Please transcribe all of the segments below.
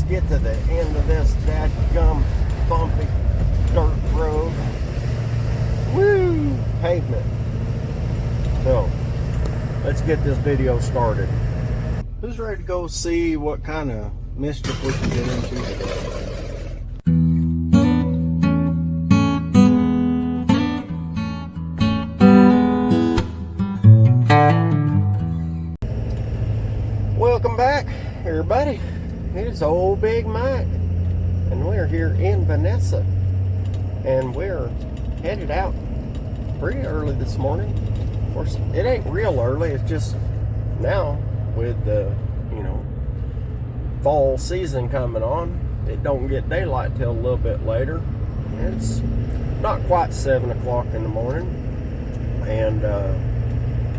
get to the end of this dadgum bumpy dirt road. Woo! Pavement. So, let's get this video started. Who's ready to go see what kind of mischief we can get into today? Welcome back, everybody. It's old Big Mike, and we're here in Vanessa, and we're headed out pretty early this morning. Of course, it ain't real early. It's just now with the fall season coming on, it don't get daylight till a little bit later. It's not quite 7 o'clock in the morning, and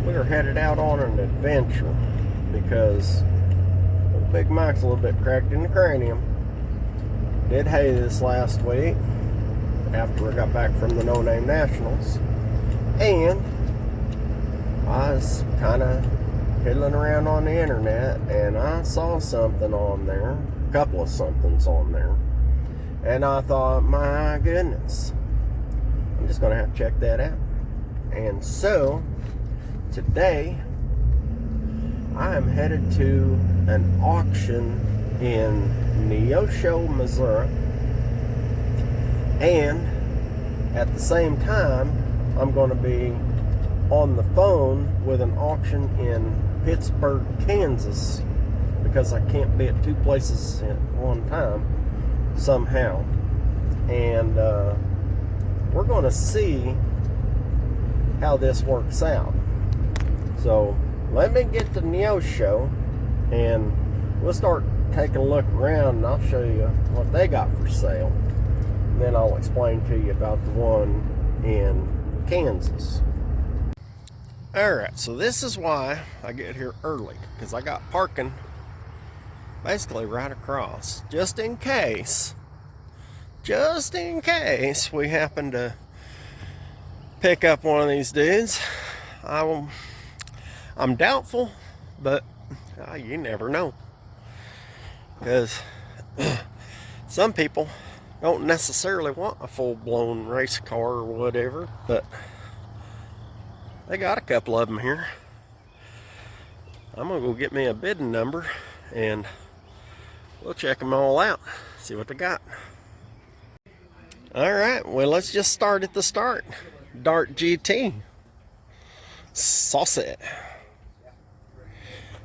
we are headed out on an adventure because old Big Mike's a little bit cracked in the cranium. Did hay this last week after I got back from the No Name Nationals, and I was kind of fiddling around on the internet, and I saw something on there, a couple of somethings on there, and I thought, my goodness, I'm just gonna have to check that out. And so today I am headed to an auction in Neosho, Missouri, and at the same time I'm going to be on the phone with an auction in Pittsburgh, Kansas, because I can't be at two places at one time somehow. And we're going to see how this works out. So let me get to Neosho, and we'll start taking a look around, and I'll show you what they got for sale. And then I'll explain to you about the one in Kansas. Alright, so this is why I get here early, because I got parking basically right across, just in case we happen to pick up one of these dudes. I'm doubtful, but you never know, because some people don't necessarily want a full-blown race car or whatever, but they got a couple of them here. I'm gonna go get me a bidding number, and we'll check them all out, see what they got. Alright, well, let's just start at the start. Dart GT. Sauce it.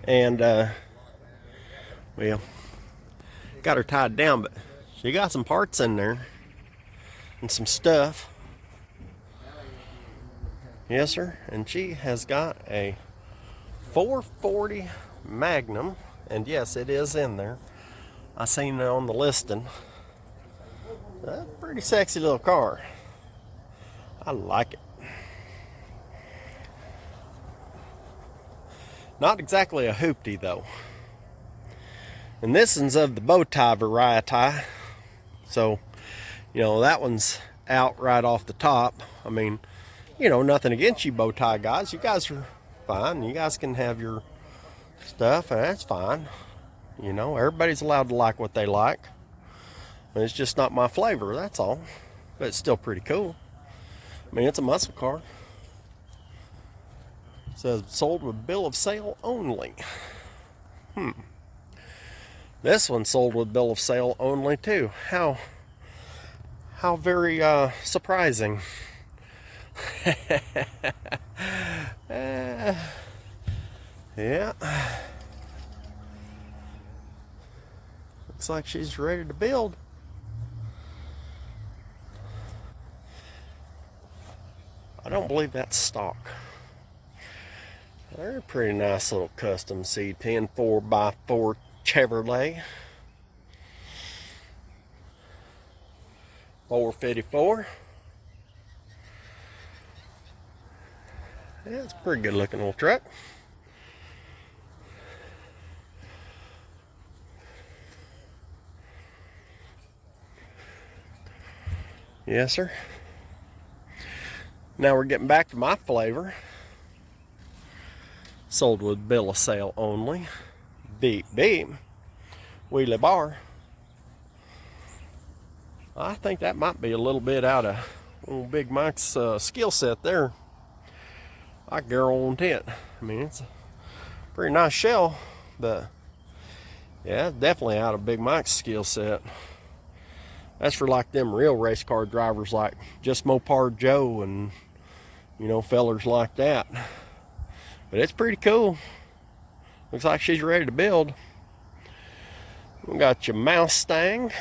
And well, got her tied down, but she got some parts in there and some stuff. Yes, sir. And she has got a 440 Magnum, and yes, it is in there. I seen it on the listing. A pretty sexy little car. I like it. Not exactly a hoopty though. And this one's of the bow tie variety. So, that one's out right off the top. I mean, nothing against you bow tie guys. You guys are fine. You guys can have your stuff, and that's fine. Everybody's allowed to like what they like. But it's just not my flavor, that's all. But it's still pretty cool. I mean, it's a muscle car. It says sold with bill of sale only. This one sold with bill of sale only too. How very surprising. Yeah. Looks like she's ready to build. I don't believe that's stock. They're a pretty nice little custom C10 4x4 Chevrolet. 454. Yeah, it's a pretty good looking little truck. Yes, sir. Now we're getting back to my flavor. Sold with bill of sale only. Beep beep. Wheelie bar. I think that might be a little bit out of old Big Mike's skill set there. I guarantee it. I mean, it's a pretty nice shell, but yeah, it's definitely out of Big Mike's skill set. That's for like them real race car drivers like just Mopar Joe and, you know, fellers like that. But it's pretty cool. Looks like she's ready to build. We got your Mustang.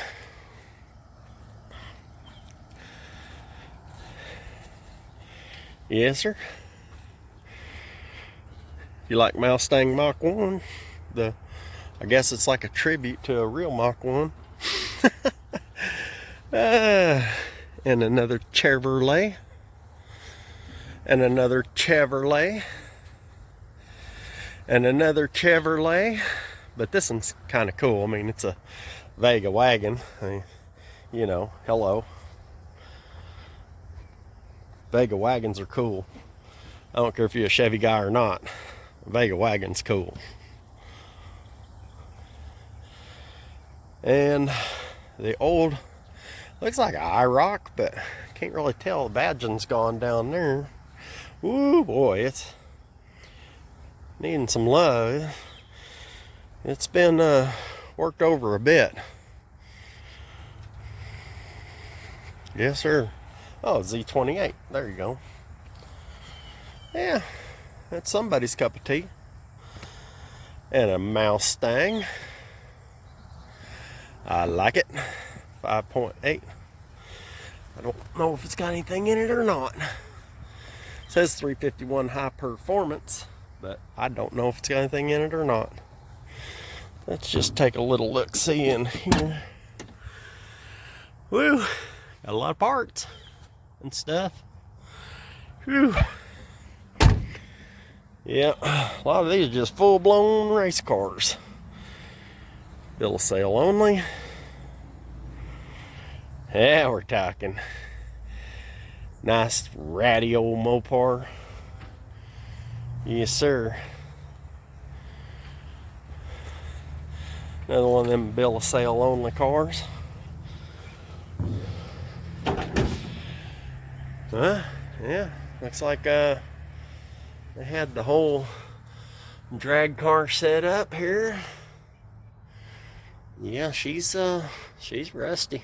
Yes, sir. If you like Mustang Mach 1, I guess it's like a tribute to a real Mach 1. And another Chevrolet. And another Chevrolet. And another Chevrolet. But this one's kind of cool. I mean, it's a Vega wagon. I mean, you know, hello. Vega wagons are cool. I don't care if you're a Chevy guy or not. Vega wagon's cool. And the old, looks like an IROC, but can't really tell. The badging's gone down there. Ooh boy, it's needing some love. It's been worked over a bit. Yes, sir. Oh, Z28. There you go. Yeah, that's somebody's cup of tea. And a Mustang. I like it. 5.8. I don't know if it's got anything in it or not. It says 351 high performance, but I don't know if it's got anything in it or not. Let's just take a little look-see in here. Woo! Got a lot of parts and stuff. Whew. Yeah, a lot of these are just full-blown race cars. Bill of sale only. Yeah, we're talking. Nice ratty old Mopar. Yes, sir. Another one of them bill of sale only cars. Yeah, looks like they had the whole drag car set up here. Yeah, she's rusty.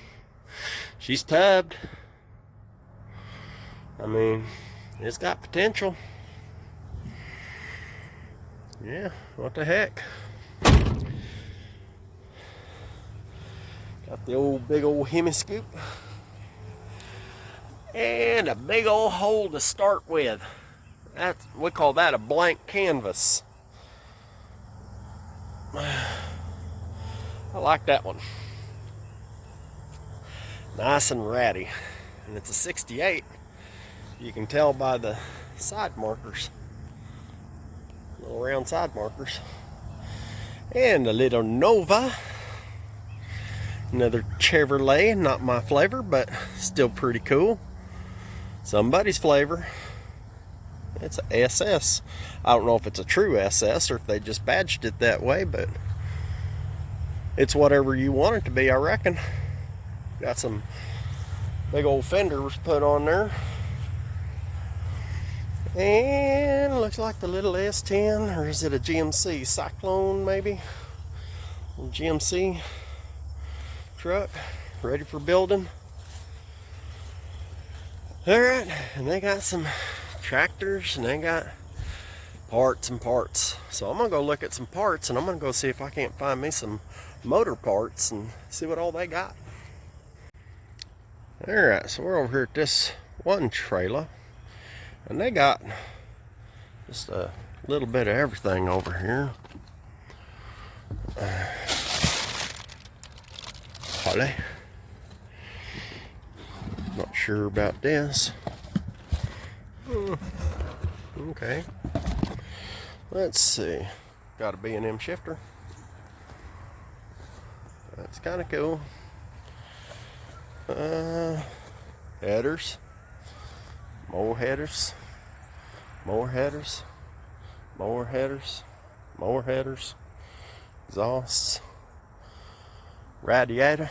She's tubbed. I mean, it's got potential. Yeah, what the heck. Got the big old Hemi scoop. And a big old hole to start with. We call that a blank canvas. I like that one. Nice and ratty. And it's a 68. You can tell by the side markers. Little round side markers. And a little Nova. Another Chevrolet. Not my flavor, but still pretty cool. Somebody's flavor. It's a SS. I don't know if it's a true SS or if they just badged it that way, but it's whatever you want it to be, I reckon. Got some big old fenders put on there. And looks like the little S10, or is it a GMC Cyclone maybe? A GMC truck, ready for building. Alright, and they got some tractors and they got parts and parts. So I'm gonna go look at some parts and I'm gonna go see if I can't find me some motor parts and see what all they got. Alright, so we're over here at this one trailer and they got just a little bit of everything over here. Holly. Not sure about this. Okay. Let's see. Got a B&M shifter. That's kind of cool. Headers. More headers. More headers. More headers. More headers. Exhausts. Radiator.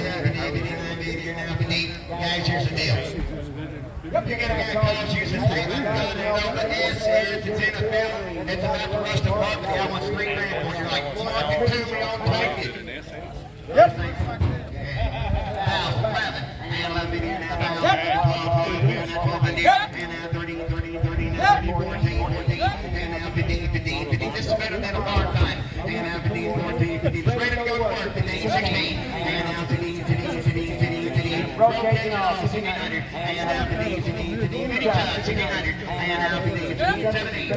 Guys, here's the deal. You're going to get calls using statement gun and know the SS, it's NFL, it's about to reach the property. I want $3 grand for you. You're like, 1 and 2, we don't take it. Yep. Now, 11. And 11 in now. 12, 12, and now 13, 13, 13, now 14, 14, and now 15, 15, 15. This is better than a hard time. And now 15, 14, 15. It's ready to go to work. 15, 16, and now 15, 15, 15. shaking off. 1600. And out to the 1600. And out to the 70,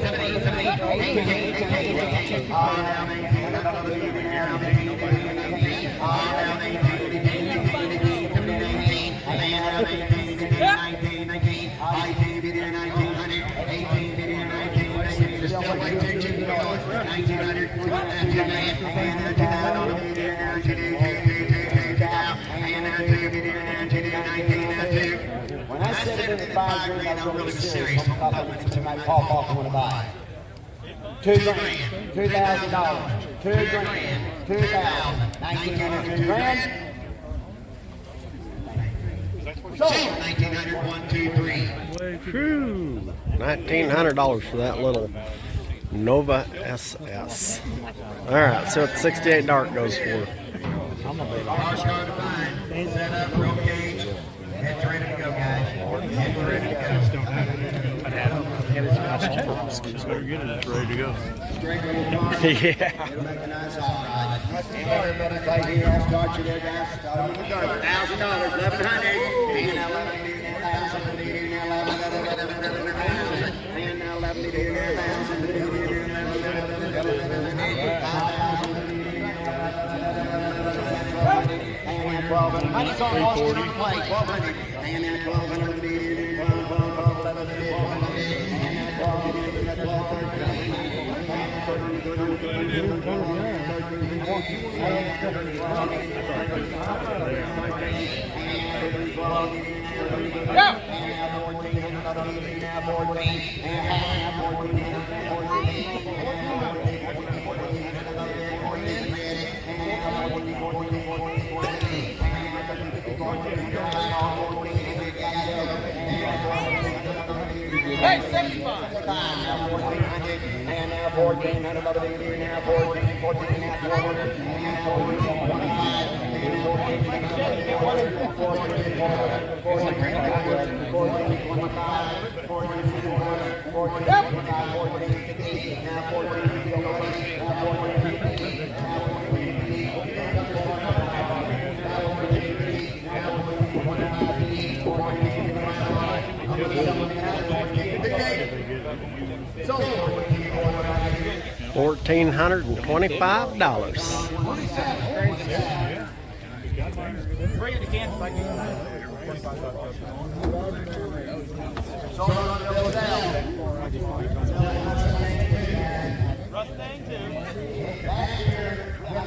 18. All down 18. When I said it in the 5 grand, I was really serious. I thought we might pop off and want to buy it. $2 grand, $2,000, $2 grand, $2,000, $1,900, $2 grand. So, 1900, 1, 2, 3. Whew. $1,900 for that little Nova SS. All right, so it's 68 Dark goes for. Our star defined. Set up, roll cage. It's ready to go, guys. It's ready to go. Excuse me. It's ready to go. Yeah. Money's on Austin on the play, 1,200. And now 1,200. Hey, 75. And now 14, another baby, now 14, 14, now 400, and now $1,425.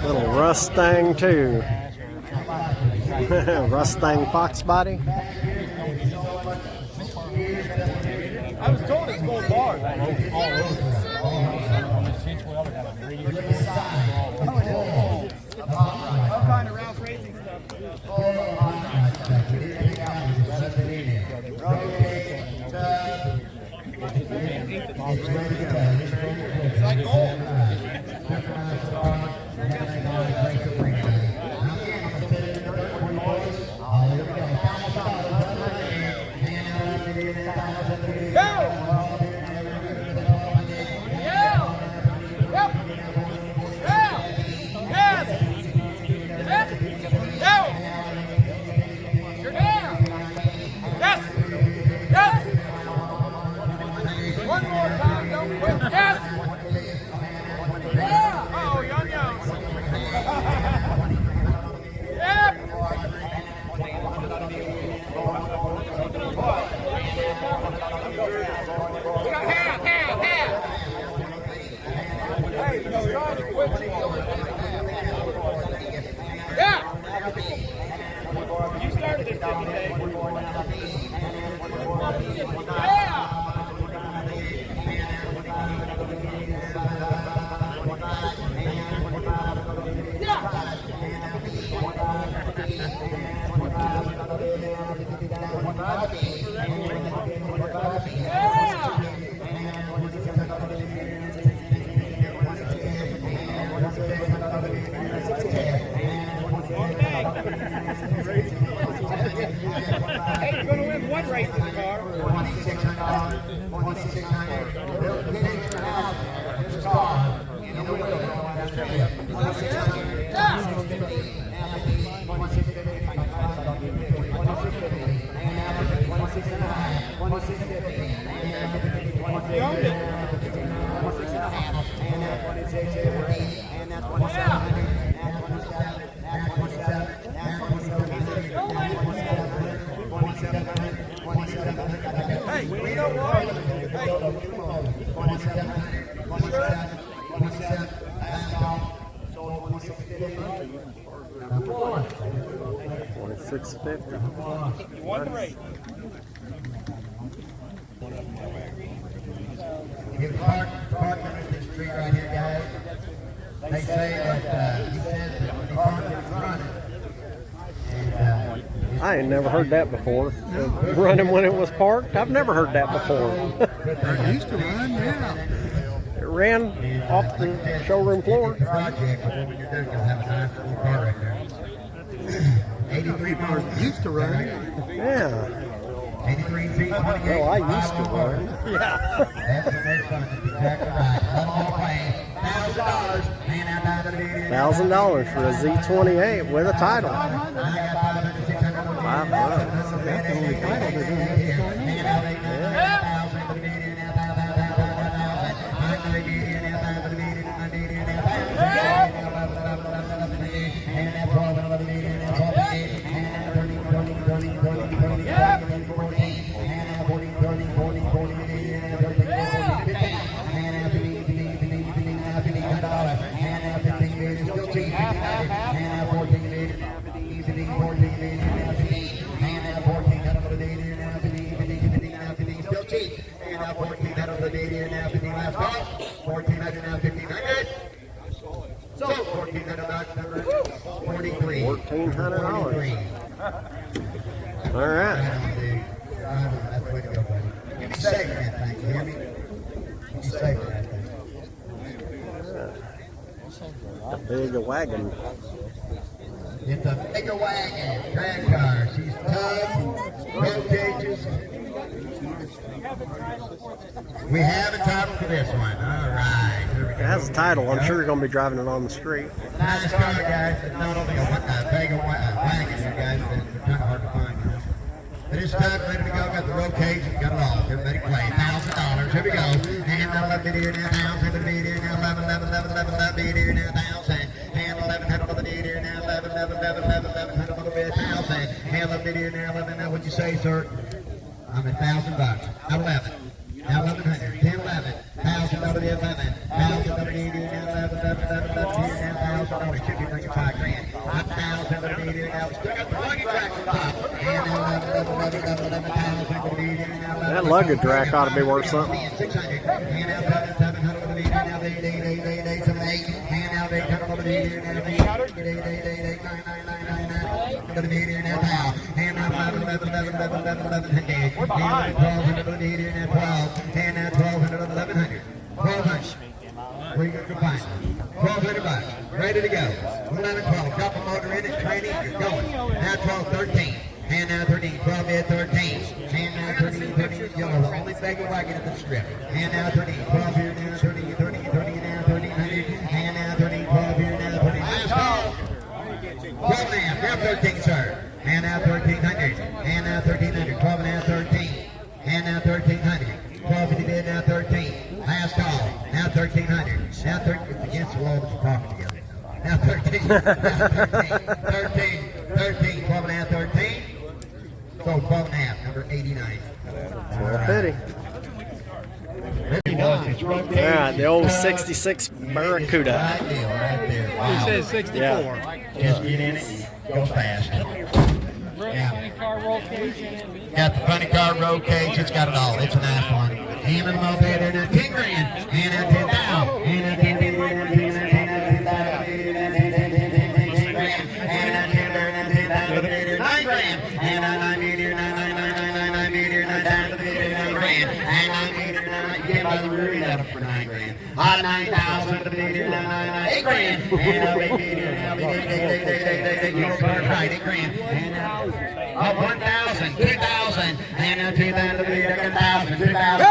Little Mustang too. Mustang Fox body. I was told it's gold bars. All kind of Ralph racing stuff. It's like gold. You started it, Hey, you're going to win one race in the car. $26.50. He was parked under this tree right here, guys. They say that he says that when he parked it, it's running. And, I ain't never heard that before. Running when it was parked? I've never heard that before. It used to run, yeah. It ran off the showroom floor. project, but then when you're done, you'll have a nice little car right there. 83 cars Used to run. Yeah. 83 feet, 28. Well, I used to run. Yeah. That's the most fun. That's exactly right. One more play. $1,000. Man, I'm out of the video. $1,000 for a Z28 with a title. I got 500, 600. $5. That's the only title they're doing this right now. So $1,400. All right. That's the way to go, buddy. You be safe in that thing, you hear me? You be safe in that thing. A big wagon. It's a bigger wagon, drag car. She's tough, roll cages. We have a title for this one. All right. Here we It go. has a title. I'm sure you're going to be driving it on the street. Nice car, guys. It's not only a big wagon here, guys, but it's kind of hard to find. You know? But it's time, ready to go. Got the roll cage, got it all. Everybody play. $1,000. Here we go. And now 11 here now, 1,000 here now, 11, 11, 11, 11, 11 here now, 1,000. And 11, 11 here now, 11, 11, 11, 11, 11, 11, 1,000. And 11 here now, 11. Now, what'd you say, sir? I'm at $1,000. Now 11. Now 1,100. 10, 11. 1,000 over the 11. 1,000 over the 80. Now 11, 11, 11, 11 here now, $1,000. Should be bringing $5,000. 1,000 over the 80 now. Still got the luggage rack on top. And 11, 11, 11, 11, 11, 1,000 over the 80 now. That luggage rack ought to be worth something. 600. And now 700 over the 80 now. 8, 8, 8, 8, 8, 7, 8. And now 800 over the 80 now. 8, 8, 8, 8, 8, 9, 9, 9, 9, 9. Over the 80 now. Now. And now 11, 11, 11, 11, 11, 1100. And 1,200 over the 80 now. 12. And now 1,200 over 1,100. 1,200. Where you going to find it? 1,200 bucks. Ready to go. 11, 12. Drop a motor in it. Training. You're going. Now 12, 13. And now 13. 12 bid 13. And now 13. 13. Yellow. The only bag of wagon at the strip. And now 13. 12 here now. 13. 13. 13 now. 1300. And now 13. 12 here now. 13. Last call. 12 and a half. Now 13, sir. And now 1,300. And now 1,300. 12 and a half. 13. And now 1,300. 12 bid now. 13. Last call. Now 1,300. Now 13. It's against the law that you're talking together. Now 13. Now 13. 13. 12 and a half. 13. So 12 and a half. Number 89. Pity. All right, the old 66 Barracuda. Right deal, right there. Wow. It says 64. Yeah. Just get in it and go fast. Yeah. Got the funny car roll cage. It's got it all. It's a nice one. And a moped and a 10 grand. And a 10,000. And a 10 for 9 grand. 9,000 to the meter, 8 grand. And 8 meter, right, 8 grand. And 1,000, 2,000, and 2,000 to the meter, 1,000, 2,000.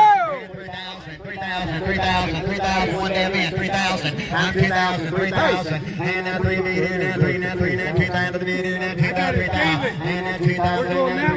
3,000, one damn man, 3,000, I'm 2,000, 3,000, and now 3 meter, now 3, now 2,000 to the meter, now 2,000, 3,000, and now 2,000, now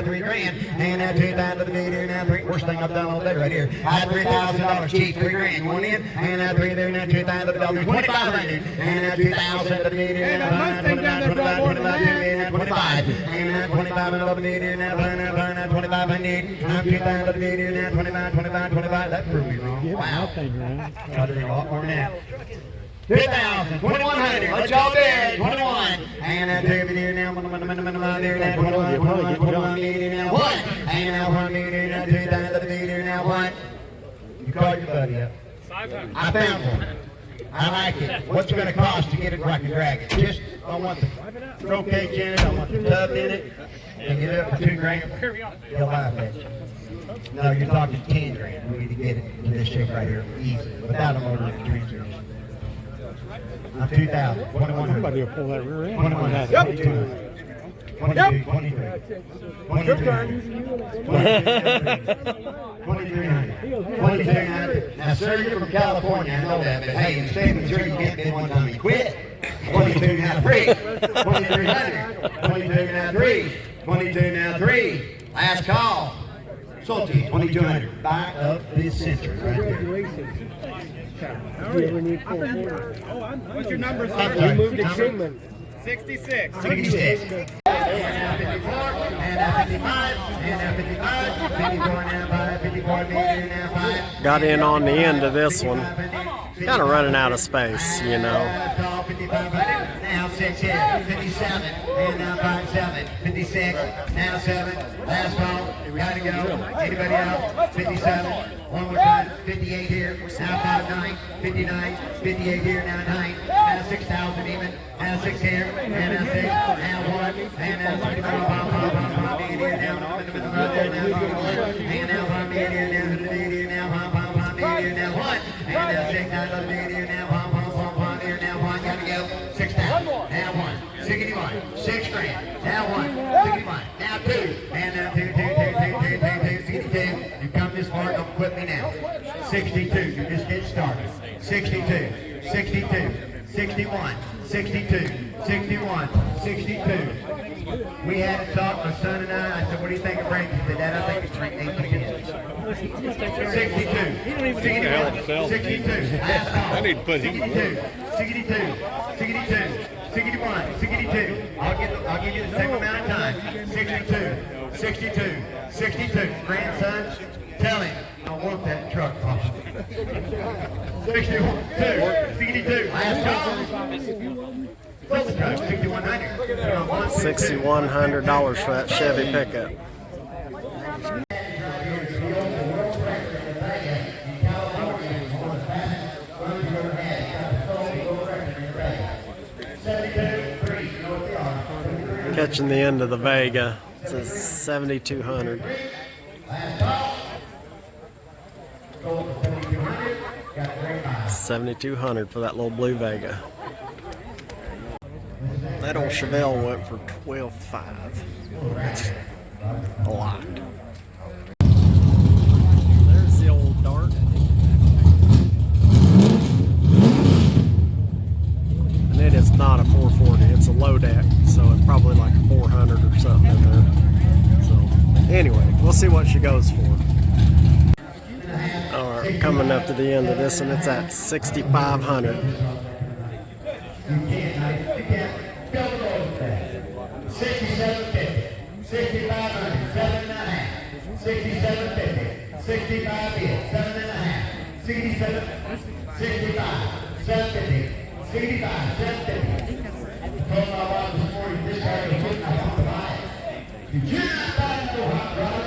3 grand, And now 2,000 to the beat here. Now three. Worst thing I've done all day right here. Now $3,000 cheap. 3 grand. One in. And now 3 there. Now 2,000 to the belt. 2,500. And now 2,000 to the beat here. Now 25, 25. And now 25 to the beat here. Now 2,500. Now 2,000 to the beat here. Now 25, 25, 25. That proved me wrong. Wow. Got to do a lot more than that. 2,000, 2,100, what y'all did, 21. And now 2 here now, 1 there now, 21 here now, 1. And now 1 here now, 2,000 here now, 1. You call your buddy up. I found one. I like it. What's it going to cost to get it where I can drag it? Just, I want the throw cage in it, I want the tub in it, and get it up for 2 grand. They'll laugh at you. No, you're talking 10 grand. We need to get it to this shape right here, easy, without a motor and transmission. 2,000, 2,100. Somebody will pull that rear end. 2,100. Yep. 22, 23, 2,300. Now, sir, you're from California, I know that, but hey, in the state of Missouri, you can't bid one time and quit. 22 now 3, 2,300, 22 now 3, 22 now 3. Last call. Sold to you, 2,200. Buy of this century right there. What's your number, You sir? moved to Kingman. 66. 66. And 54, and 55, and 55, 54 now 5, 54 now 5. Got in on the end of this one. Kind of running out of space, you know. 5,500, now 6 here, 57, and now 57, 56, now 7, last call, gotta go, anybody else, 57, one more time, 58 here, now 59, 59, 58 here, now 9, now 6,000 even, now 6 here, and now 6, now 1, and now 6, here, now, and now 1 here, now 1, and now 6, now 1 here, now 1, gotta go, 6,000, now 1, 61, 6 grand, now 1, 61, now 2, and now 2, 62, you come this far, don't quit me now, 62, you just get started, 62, 62, 61, 62, 61, 62. We had a talk, my son and I said, what do you think of breaking? He said, Dad, I think it's 18 62, 62, 62, last call. I need to put him. 62, 62, 62, 61, 62. I'll give you the same amount of time. 62, 62, 62. Grandson, tell him I want that truck off. 61, 62, last call. What's the truck? $6,100. $6,100 for that Chevy pickup. Catching the end of the Vega. It says 7,200. 7,200 for that little blue Vega. That old Chevelle went for $12,500. That's a lot. There's the old Dart. And it is not a 440, it's a low deck, so it's probably like a 400 or something in there. So anyway, we'll see what she goes for. Alright, coming up to the end of this one, it's at 6,500. 6750, 6,500, 7.5, 6750, 65 bid, 7.5, 67, 65, 750, 65, 750. Told my wife this morning, this guy was looking at the buy. Did you not buy no hot rod?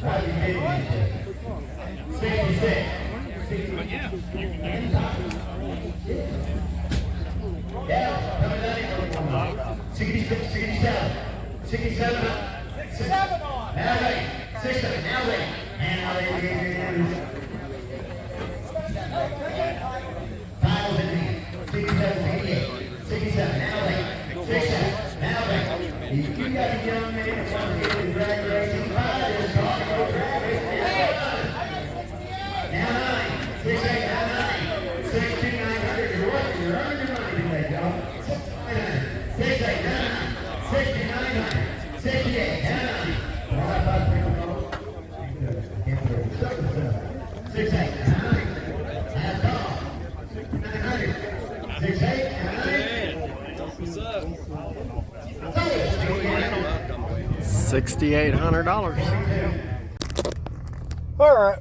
Why you gave me 66. Yeah, coming down here. 66, 67, 67, 67, now ready, 67, now ready, and now ready, 67, 68, 67, now ready, 67, now ready. You got a young man that's trying to get in drag racing, now 9, 68, now 9, 6,900, you're working, you're earning your money today, y'all. 68, 69, 68, $6,800. All right,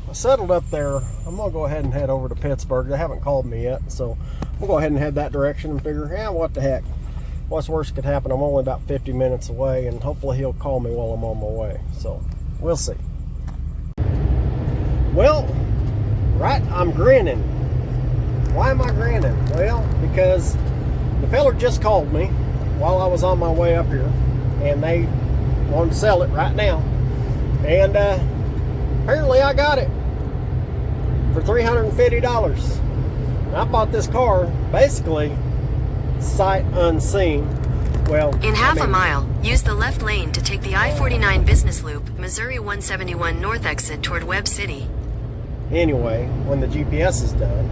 I settled up there. I'm gonna go ahead and head over to Pittsburgh. They haven't called me yet, so we'll go ahead and head that direction and figure, yeah, what the heck? What's worse could happen? I'm only about 50 minutes away, and hopefully he'll call me while I'm on my way. So we'll see. Well, right, I'm grinning. Why am I grinning? Well, because the fella just called me while I was on my way up here, and they wanted to sell it right now. And apparently I got it for $350. And I bought this car basically sight unseen. Well, in half a mile, use the left lane to take the I-49 Business Loop, Missouri 171 North exit toward Webb City. Anyway, when the GPS is done.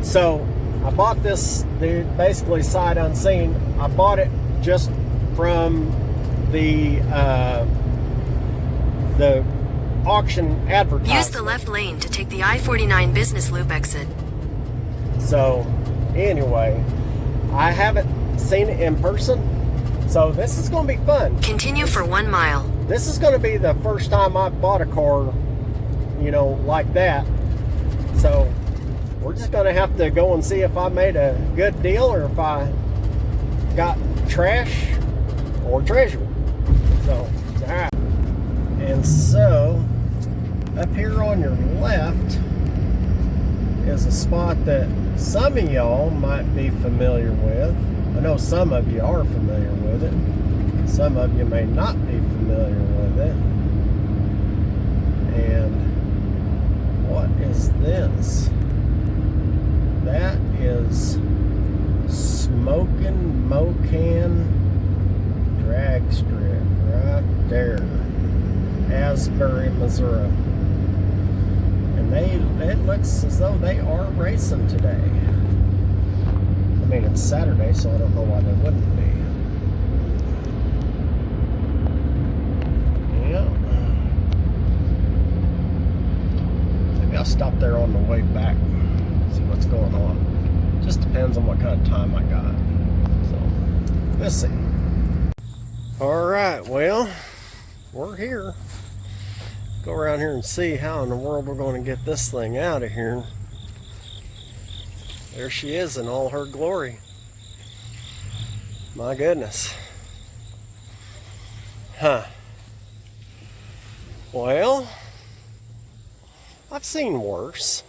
So I bought this, basically sight unseen. I bought it just from the auction advertisement. Use the left lane to take the I-49 Business Loop exit. So anyway, I haven't seen it in person, so this is going to be fun. Continue for 1 mile. This is going to be the first time I've bought a car, you know, like that. So we're just going to have to go and see if I made a good deal or if I got trash or treasure. So, all right. And so, up here on your left is a spot that some of y'all might be familiar with. I know some of you are familiar with it. Some of you may not be familiar with it. And what is this? That is Smokin' Mocan drag strip right there. Asbury, Missouri. And it looks as though they are racing today. I mean, it's Saturday, so I don't know why they wouldn't be. Yeah. Maybe I'll stop there on the way back, see what's going on. Just depends on what kind of time I got. So, let's see. Alright, well, we're here. Go around here and see how in the world we're going to get this thing out of here. There she is in all her glory. My goodness. Huh. Well, I've seen worse.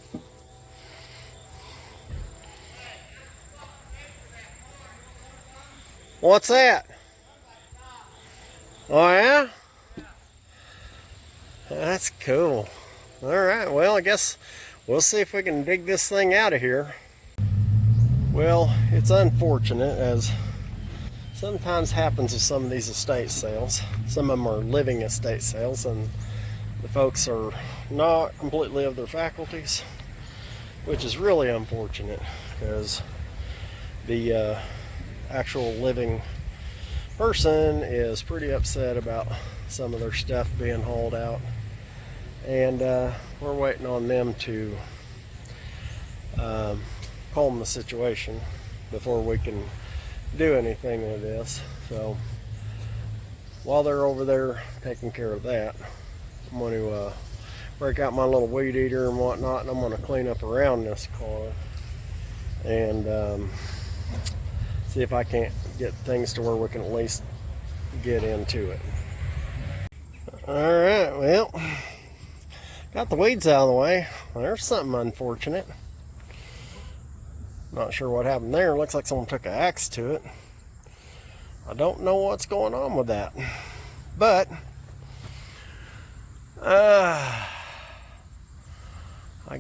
What's that? Oh yeah? That's cool. Alright, well, I guess we'll see if we can dig this thing out of here. Well, it's unfortunate, as sometimes happens with some of these estate sales. Some of them are living estate sales, and the folks are not completely of their faculties, which is really unfortunate, because the actual living person is pretty upset about some of their stuff being hauled out, and we're waiting on them to calm the situation before we can do anything with this. So while they're over there taking care of that, I'm going to break out my little weed eater and whatnot, and I'm going to clean up around this car and see if I can't get things to where we can at least get into it. Alright, well, got the weeds out of the way. There's something unfortunate. Not sure what happened there. Looks like someone took an axe to it. I don't know what's going on with that. But I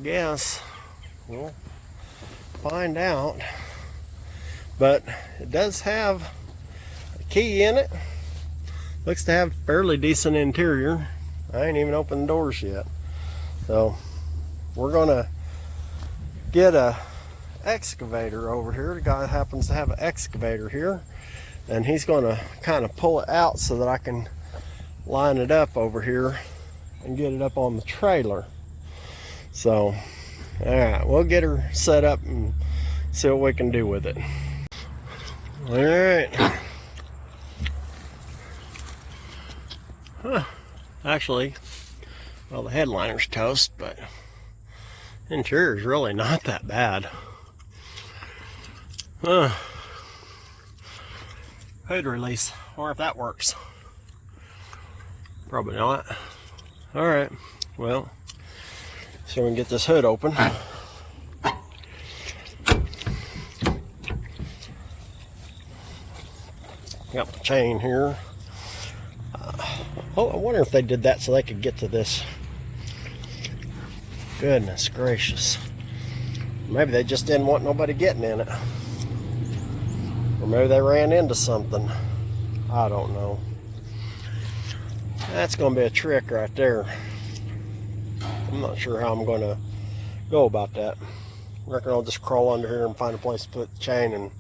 guess we'll find out. But it does have a key in it. Looks to have fairly decent interior. I ain't even opened the doors yet. So we're gonna get a excavator over here. The guy happens to have an excavator here, and he's gonna kind of pull it out so that I can line it up over here and get it up on the trailer. So alright, we'll get her set up and See what we can do with it. All right. Huh. Actually, well, the headliner's toast, but interior's really not that bad. Hood release. Or if that works. Probably not. Alright. Well, so we can get this hood open. Got the chain here. Oh, I wonder if they did that so they could get to this. Goodness gracious. Maybe they just didn't want nobody getting in it. Or maybe they ran into something. I don't know. That's going to be a trick right there. I'm not sure how I'm going to go about that. I reckon I'll just crawl under here and find a place to put the chain, and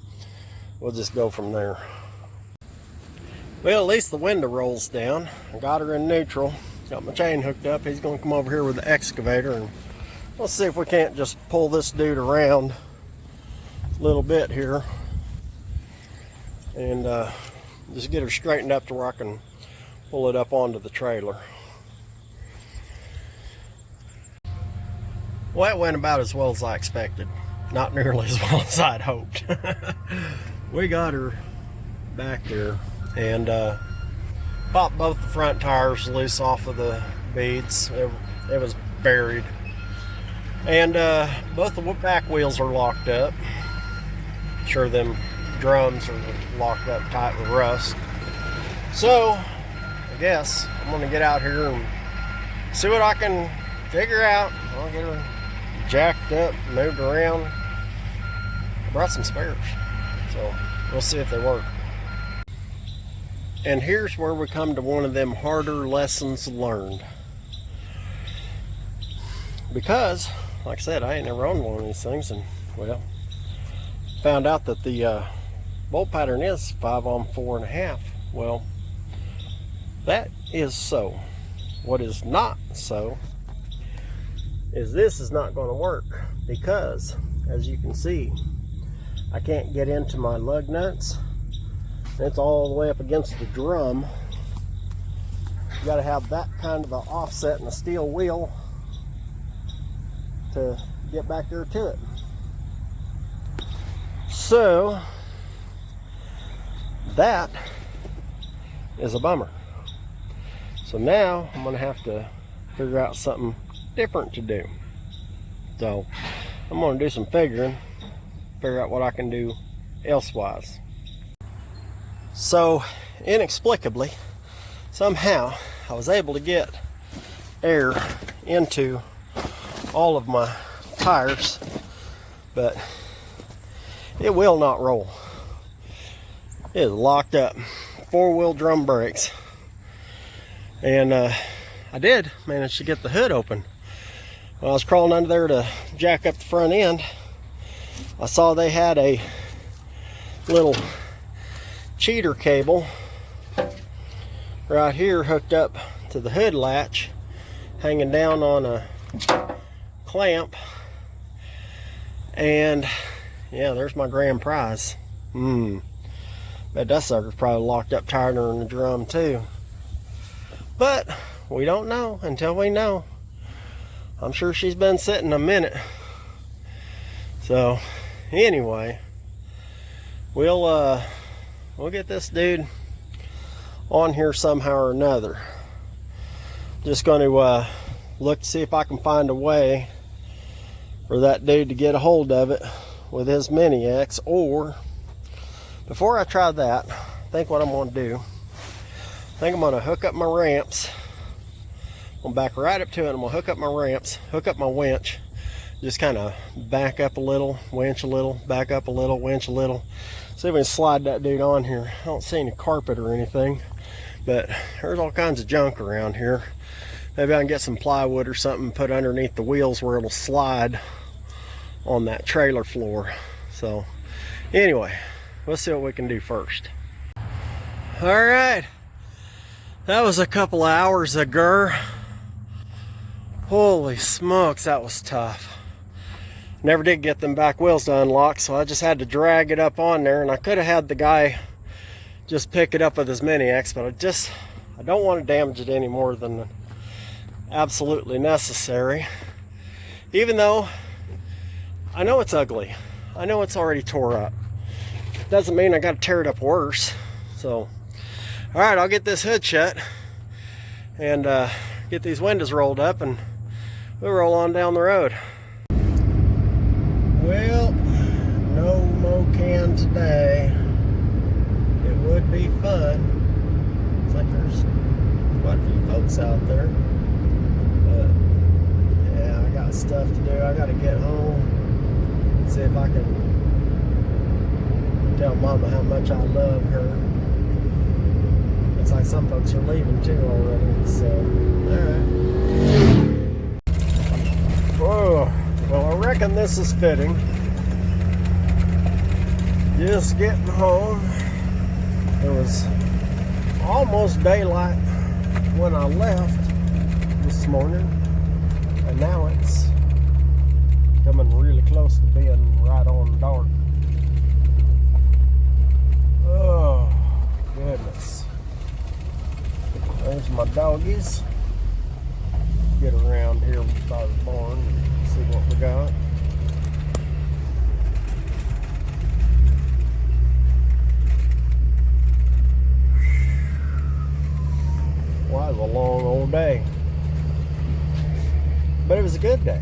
we'll just go from there. Well, at least the window rolls down. I got her in neutral. Got my chain hooked up. He's going to come over here with the excavator, and let's see if we can't just pull this dude around a little bit here and just get her straightened up to where I can pull it up onto the trailer. Well, it went about as well as I expected. Not nearly as well as I'd hoped. We got her back there and popped both the front tires loose off of the beads. It was buried. And both the back wheels are locked up. Sure, them drums are locked up tight with rust. So, I guess I'm going to get out here and see what I can figure out. I'll get her jacked up, moved around. I brought some spares, so we'll see if they work. And here's where we come to one of them harder lessons learned. Because, like I said, I ain't never owned one of these things, and well, found out that the bolt pattern is 5 on 4.5. Well, that is so. What is not so is this is not going to work, because as you can see, I can't get into my lug nuts. It's all the way up against the drum. You got to have that kind of an offset in a steel wheel to get back there to it. So that is a bummer. So now I'm going to have to figure out something different to do. So I'm going to do some figuring, figure out what I can do elsewise. So inexplicably, somehow I was able to get air into all of my tires, but it will not roll. It is locked up. 4-wheel drum brakes. And I did manage to get the hood open. When I was crawling under there to jack up the front end, I saw they had a little cheater cable right here hooked up to the hood latch, hanging down on a clamp. And yeah, there's my grand prize. Bet that sucker's probably locked up tighter in the drum too. But we don't know until we know. I'm sure she's been sitting a minute. So anyway, we'll get this dude on here somehow or another. Just going to look to see if I can find a way for that dude to get a hold of it with his Mini X. Or before I try that, I think what I'm going to do, I think I'm going to hook up my ramps. I'm going to back right up to it. I'm going to hook up my ramps, hook up my winch, just kind of back up a little, winch a little, back up a little, winch a little. See if we can slide that dude on here. I don't see any carpet or anything, but there's all kinds of junk around here. Maybe I can get some plywood or something put underneath the wheels where it'll slide on that trailer floor. So anyway, let's see what we can do first. All right, that was a couple of hours ago. Holy smokes, that was tough. Never did get them back wheels to unlock, so I just had to drag it up on there, and I could have had the guy just pick it up with his mini X, but I don't want to damage it any more than absolutely necessary. Even though I know it's ugly. I know it's already tore up. Doesn't mean I got to tear it up worse. So, alright, I'll get this hood shut and get these windows rolled up, and we'll roll on down the road. Well, no Mocan today. It would be fun. It's like there's quite a few folks out there. But yeah, I got stuff to do. I got to get home, see if I can tell Mama how much I love her. Looks like some folks are leaving too already, so alright. Whoa, well, I reckon this is fitting. Just getting home. It was almost daylight when I left this morning, and now it's coming really close to being right on dark. Oh, goodness. There's my doggies. Get around here by the barn and see what we got. Well, it was a long old day. But it was a good day.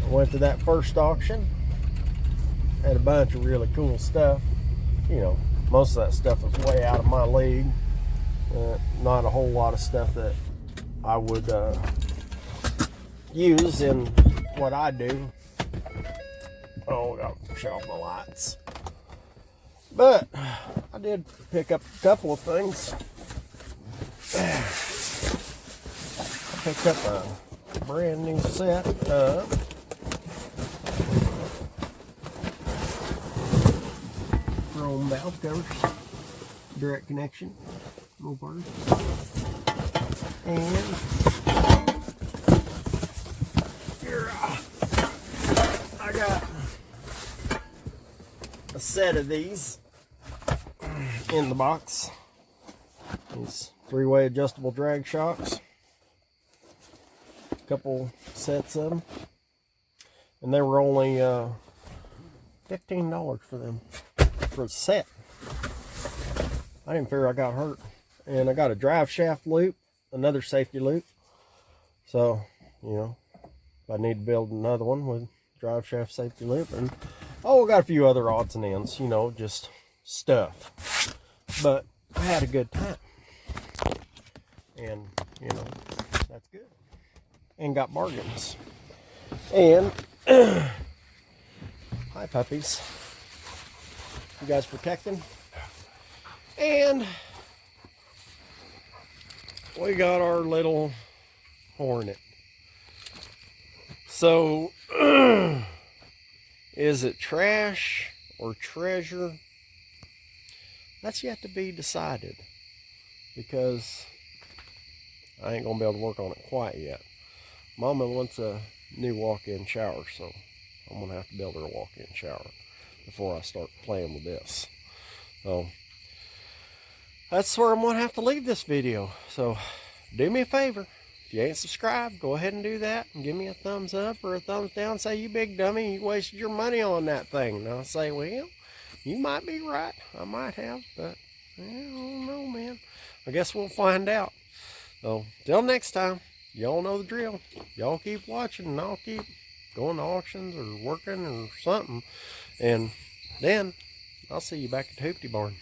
I went to that first auction. Had a bunch of really cool stuff. You know, most of that stuff was way out of my league. Not a whole lot of stuff that I would use in what I do. Oh, I gotta shut off my lights. But I did pick up a couple of things. I picked up a brand new set of chrome valve covers, direct connection, no part. And here I got a set of these in the box. These 3-way adjustable drag shocks. A couple sets of them. And they were only $15 for them. For a set. I didn't figure I got hurt. And I got a drive shaft loop, another safety loop. So, you know, if I need to build another one with drive shaft safety loop. And oh, I got a few other odds and ends, you know, just stuff. But I had a good time. And, you know, that's good. And got bargains. And hi puppies. You guys protecting? And we got our little Hornet. So is it trash or treasure? That's yet to be decided, because I ain't gonna be able to work on it quite yet. Mama wants a new walk-in shower, so I'm gonna have to build her a walk-in shower before I start playing with this. So that's where I'm gonna have to leave this video. So do me a favor, if you ain't subscribed, go ahead and do that and give me a thumbs up or a thumbs down. Say, you big dummy, you wasted your money on that thing. And I'll say, well, you might be right, I might have, but I don't know, man. I guess we'll find out. So till next time, y'all know the drill. Y'all keep watching and I'll keep going to auctions or working or something. And then I'll see you back at the Hoopty barn.